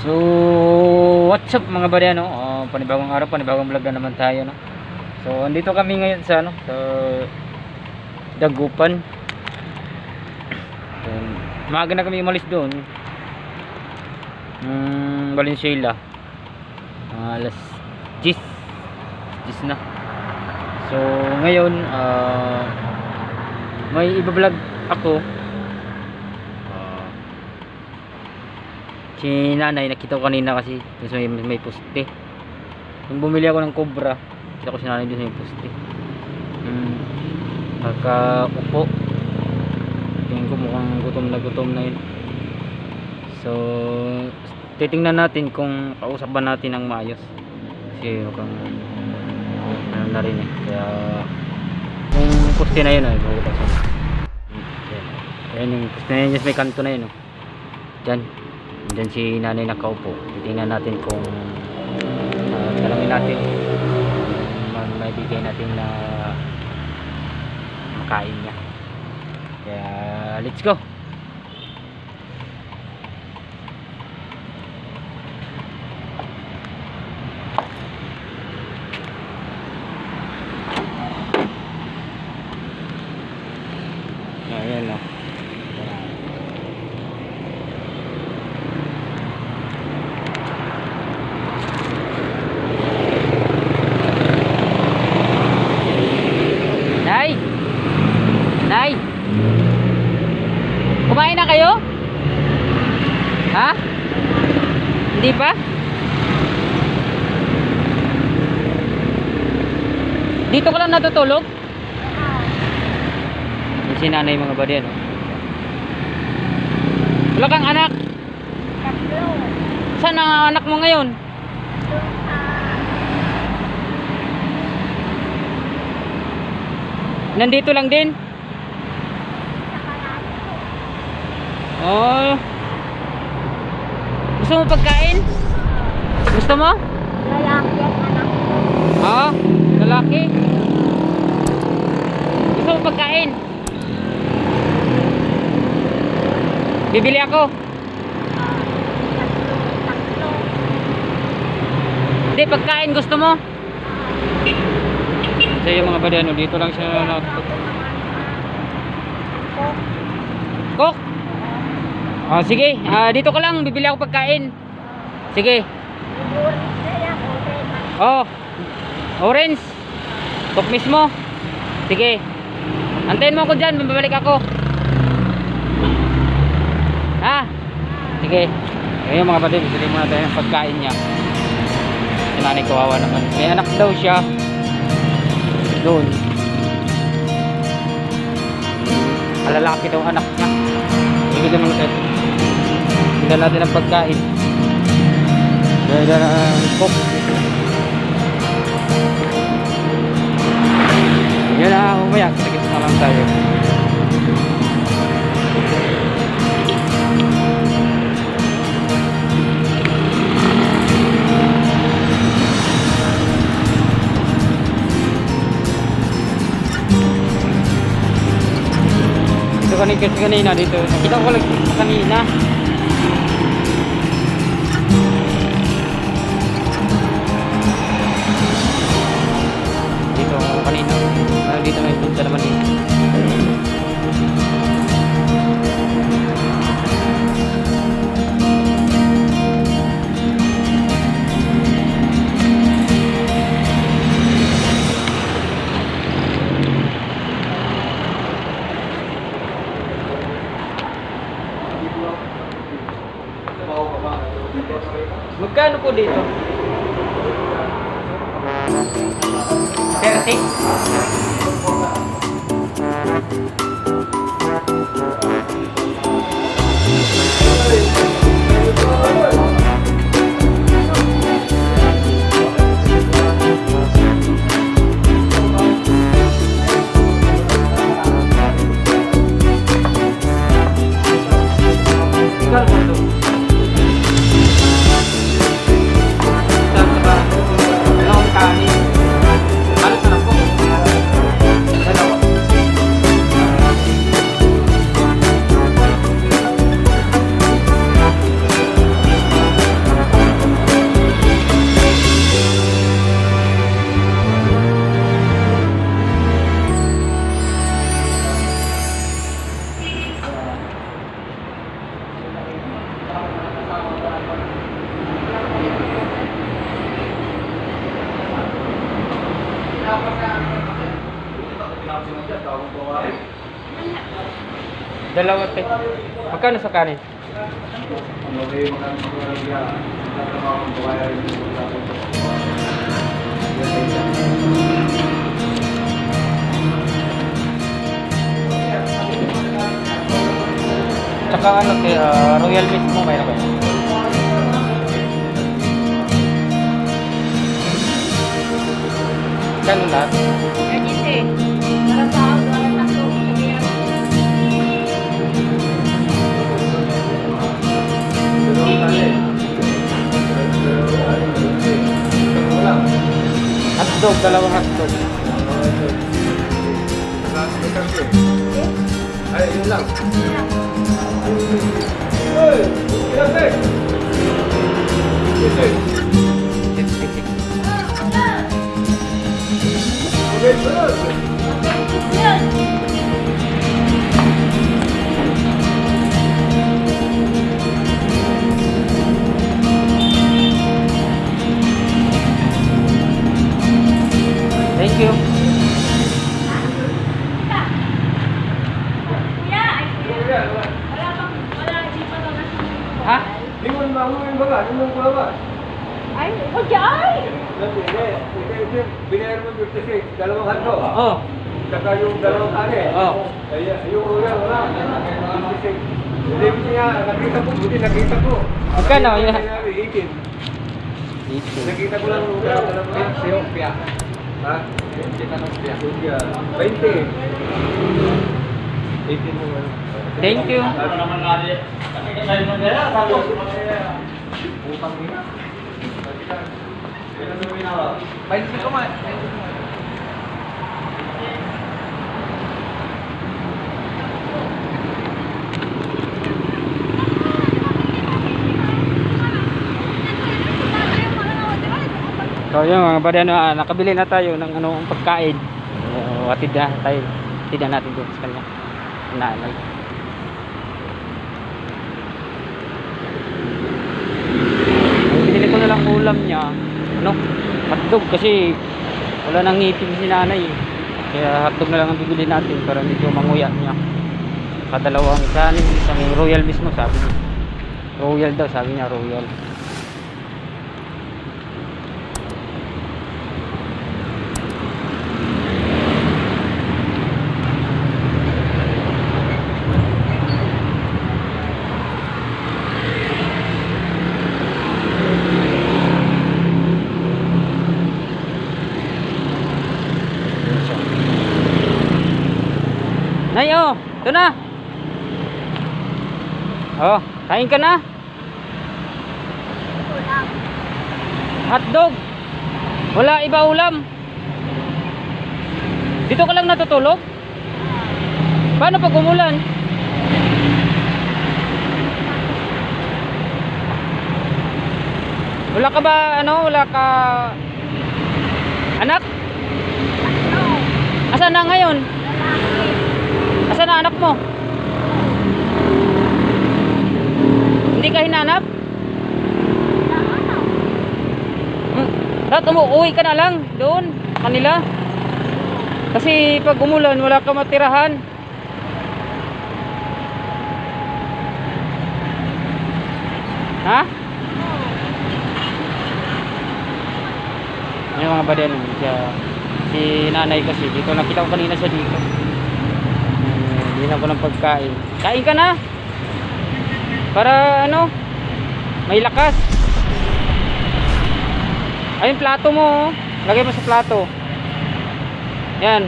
So, what's up mga buddy, ano? Panibagong araw, panibagong vlog na naman tayo, no? So, andito kami ngayon sa, sa Dagupan. So, maaga na kami umalis doon. Valenzuela. Alas 10 na. So, ngayon, may iba-vlog ako. Si nanay nakita ko kanina kasi may poste. Nung bumili ako ng Cobra, kita ko si nanay dun sa may poste. Pagka-upo, tingin ko mukhang gutom na yun. So titingnan natin kung pausapan natin ng maayos kasi mukhang ano na rin eh. Kaya yung poste na yun ayan yung poste na yun, may kanto na yun dyan. Diyan si nanay nakaupo. Titingnan natin kung tanongin natin may bigay natin na makain niya. Kaya let's go. Ayan o. Nay, kumain na kayo? Ha? Hindi pa? Dito ka lang natutulog? Yung si nanay mga buddy, ano? Wala kang anak? Tatlo. Saan ang anak mo ngayon? Nandito lang din? Oh. Gusto mo pagkain? Gusto mo? Lalaki ang anak ko. Oo, lalaki. Gusto mo pagkain? Bibili ako. Tatlo. Hindi, pagkain gusto mo? So yung mga buddy, ano, dito lang siya Cook? Oh, sige, dito ka lang, bibili ako pagkain. Sige. Oh, orange. Cook mismo. Sige. Antayin mo ako dyan, babalik ako. Ha? Sige. Ayun mga buddy, bibili muna tayo ng pagkain niya. Si nanay kawawa naman. May anak daw siya doon. Lalaki daw anak niya. Bigyan naman tayo. Tingnan natin ang pagkain. Dahil cook. Yan na, umaya. Kita na lang tayo. Kanina dito nakita ko lang kanina dito kanina dito may punta naman dito. Magkano po dito? 30? Dalawa te. Magkano sa kanin? Tsaka ano te, Royal Mist mo mayroon ba? Ganun lahat? Kasi, para sa ako, para sa ako, sabihan. Hotdog, dalawang hotdog. Ay, yun lang. Thank you. Ha? Limon bangun baga, limon pula ba? Ay, huwag ay! Hindi, binayar mo 56, dalawang hotdog. Oh. Saka yung dalawang kanin. Oh. Kaya yung royal wala, 56. Hindi mo niya, nakita ko, buti nakita ko. Magkano yun? Kaya 18. Dito. Nakita ko lang yung dalawang siopia. Ha? Kita ng siopia. 20. 18 mo ano. Thank you. Utang nila. Baik sih kau So yun mga buddy, nakabili na tayo ng pagkain. Hatid na tayo. Hatid na natin doon sa kanya. Nanay. Binili ko na lang ulam niya. Hotdog kasi wala nang ngipin si nanay. Kaya hotdog na lang ang bibili natin para medyo manguya niya. Kadalawang kanin, isang royal mismo sabi niya. Royal daw sabi niya, royal. Nay, oh, ito na. Oh, kain ka na. Hotdog. Wala iba ulam. Dito ka lang natutulog? Paano pag umulan? Wala ka ba, wala ka anak? Asan na ngayon? Asan na anak mo? Hindi ka hinanap? Dapat umuwi ka na lang doon kanila. Kasi pag umulan wala ka matirahan. Ha? Yung mga baden si nanay kasi dito nakita ko kanina siya dito. Hindi na ko ng pagkain. Kain ka na. Para may lakas. Ayun plato mo. Lagay mo sa plato. Yan.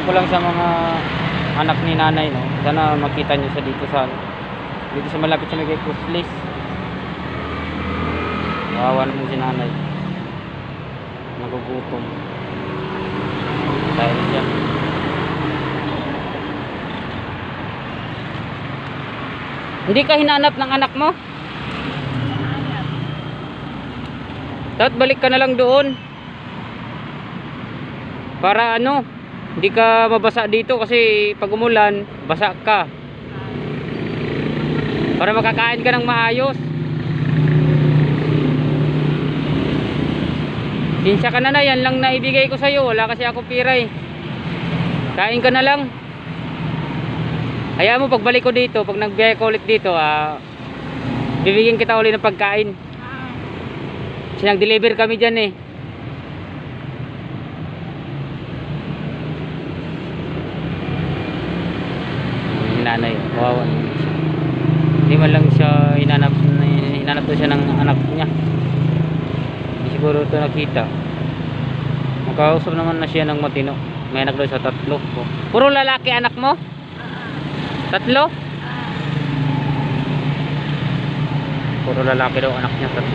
Ko lang sa mga anak ni nanay, sana makita nyo siya dito sa malapit sa may Kuslis. Kawawa naman si nanay, nagugutom dahil siya. Hindi ka hinanap ng anak mo? Dapat balik ka na lang doon para hindi ka mabasa dito kasi pag umulan, basa ka. para makakain ka ng maayos. Sinsya ka na, yan lang naibigay ko sa'yo. Wala kasi ako pira eh. Kain ka na lang. Hayaan mo pagbalik ko dito, pag nagbiyahe ko ulit dito, bibigyan kita ulit ng pagkain. Kasi nag-deliver kami dyan eh. Yung nanay, kawawa naman siya. Hindi man lang siya hinanap daw siya ng anak niya. Hindi siguro ito nakita. Makausap naman na siya ng matino. May anak daw sa 3. Puro lalaki anak mo? 3? Puro lalaki daw anak niya, 3.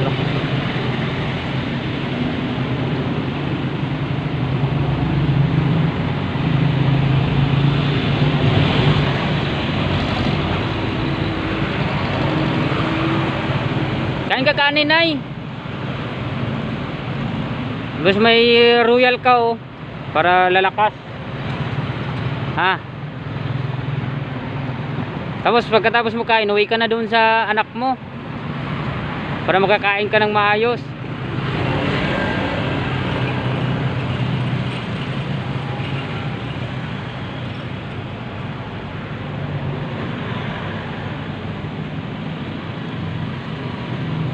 Kain ka kanin ay. Bas may royal ka oh, para lalakas. Ha? Tapos pagkatapos mo kain, uwi ka na doon sa anak mo. Para makakain ka ng maayos.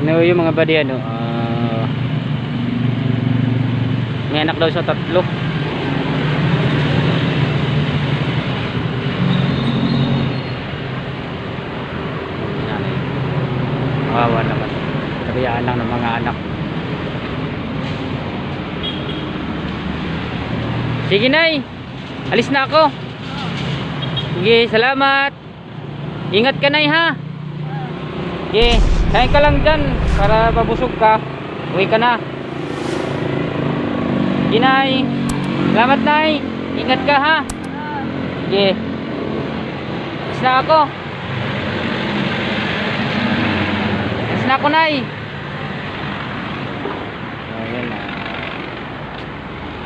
No, yung mga badi ano, may anak daw sa 3. Kawawa naman. Nabiyaan lang ng mga anak. Sige nay, alis na ako. Sige, salamat. Ingat ka nay ha. Sige, kain ka lang dyan para mabusog ka. Uwi ka na. Sige nay. Salamat nay. Ingat ka ha. Sige. Alis na ako. Alis na ako nay. Ayan na.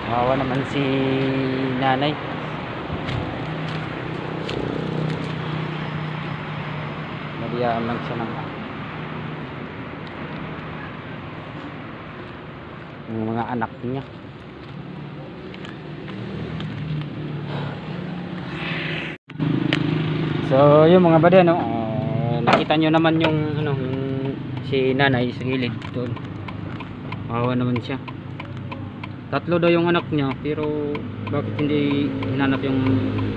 Kawawa naman si nanay. Nabiyaan lang siya ng mga anak niya. So yung mga bade ano, nakita nyo naman yung ano, yung si nanay sa gilid doon. Kawawa naman siya. 3 daw yung anak niya, pero bakit hindi hinanap yung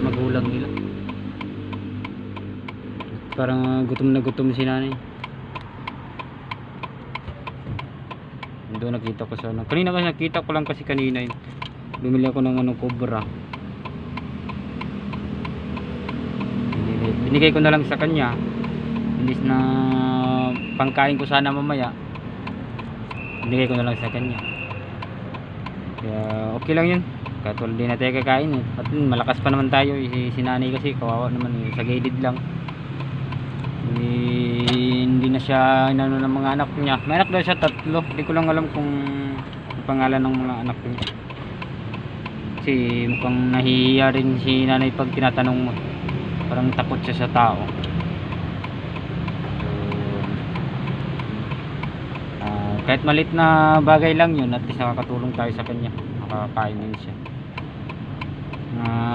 magulang nila? Parang gutom na gutom si nanay. Doon nakita ko sa ano. Kanina kasi nakita ko lang kasi kanina yun. Bumili ako ng ano, cobra. Binigay ko na lang sa kanya. Imbis na pangkain ko sana mamaya, binigay ko na lang sa kanya. Kaya okay lang yun. Kahit wala din na tayo kakain eh. At malakas pa naman tayo. Si nanay kasi kawawa naman eh. Sa gilid lang. Hindi na siya inano ng mga anak niya. May anak daw siya 3. Hindi ko lang alam kung ang pangalan ng mga anak niya. Kasi mukhang nahihiya rin si nanay pag tinatanong mo. Parang takot siya sa tao. So, kahit malit na bagay lang yun, at least nakakatulong tayo sa kanya. Nakakain din siya.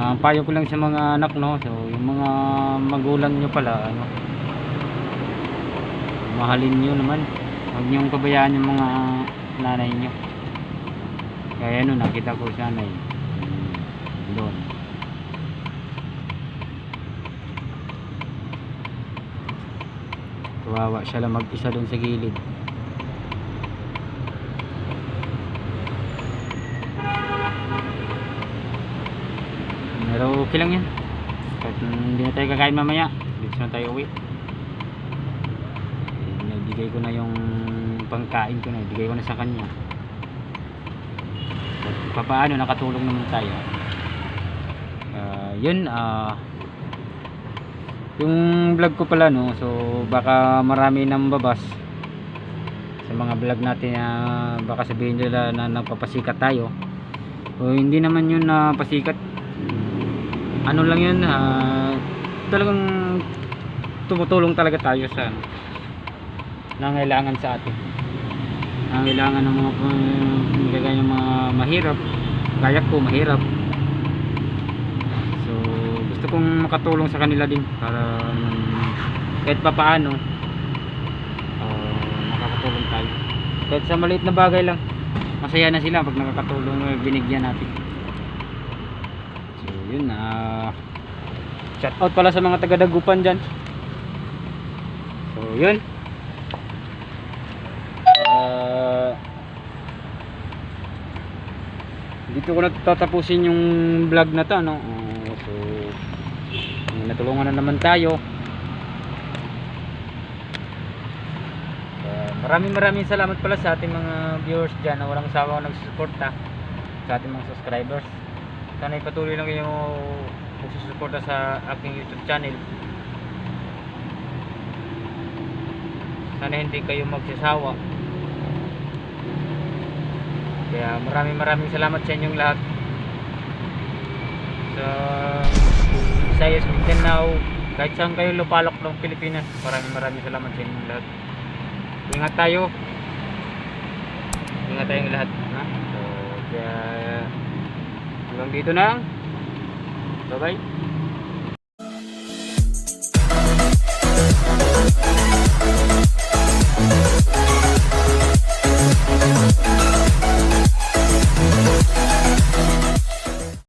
Ang payo ko lang sa mga anak, no? So yung mga magulang nyo pala, ano, mahalin nyo naman. Huwag nyong pabayaan yung mga nanay nyo. Kaya ano, nakita ko siya nanay doon. Kawawa siya lang mag-isa doon sa gilid. Pero okay lang yan. Kahit hindi na tayo kakain mamaya, dito na tayo uwi. Naibigay ko na yung pangkain ko na, ibigay ko na sa kanya. At paano, nakatulong naman tayo. Yun, yung vlog ko pala, no, so baka marami nang babas sa mga vlog natin na baka sabihin nila na nagpapasikat tayo. So hindi naman yun na pasikat. Ano lang yun, talagang tumutulong talaga tayo sa ano, nangailangan sa atin. Nangailangan ng mga kagaya ng mga mahirap. Gaya ko, mahirap. So, gusto kong makatulong sa kanila din para kahit pa paano makakatulong tayo. Kahit sa maliit na bagay lang, masaya na sila pag nakakatulong, binigyan natin. So, yun na. Shout out pala sa mga taga-Dagupan dyan. So, yun. Dito ko na tatapusin yung vlog na to, no? So, natulungan na naman tayo. Maraming salamat pala sa ating mga viewers dyan na walang sawang nagsusuporta sa ating mga subscribers. Sana ipatuloy lang kayo magsusuporta sa aking YouTube channel. Sana hindi kayo magsasawa. Kaya maraming salamat sa inyong lahat. Sa Visayas, Mindanao, kahit saan kayo lupalok ng Pilipinas, maraming salamat sa inyong lahat. Ingat tayo. Ingat tayong lahat, ha? So, kaya hanggang dito na lang. Bye bye.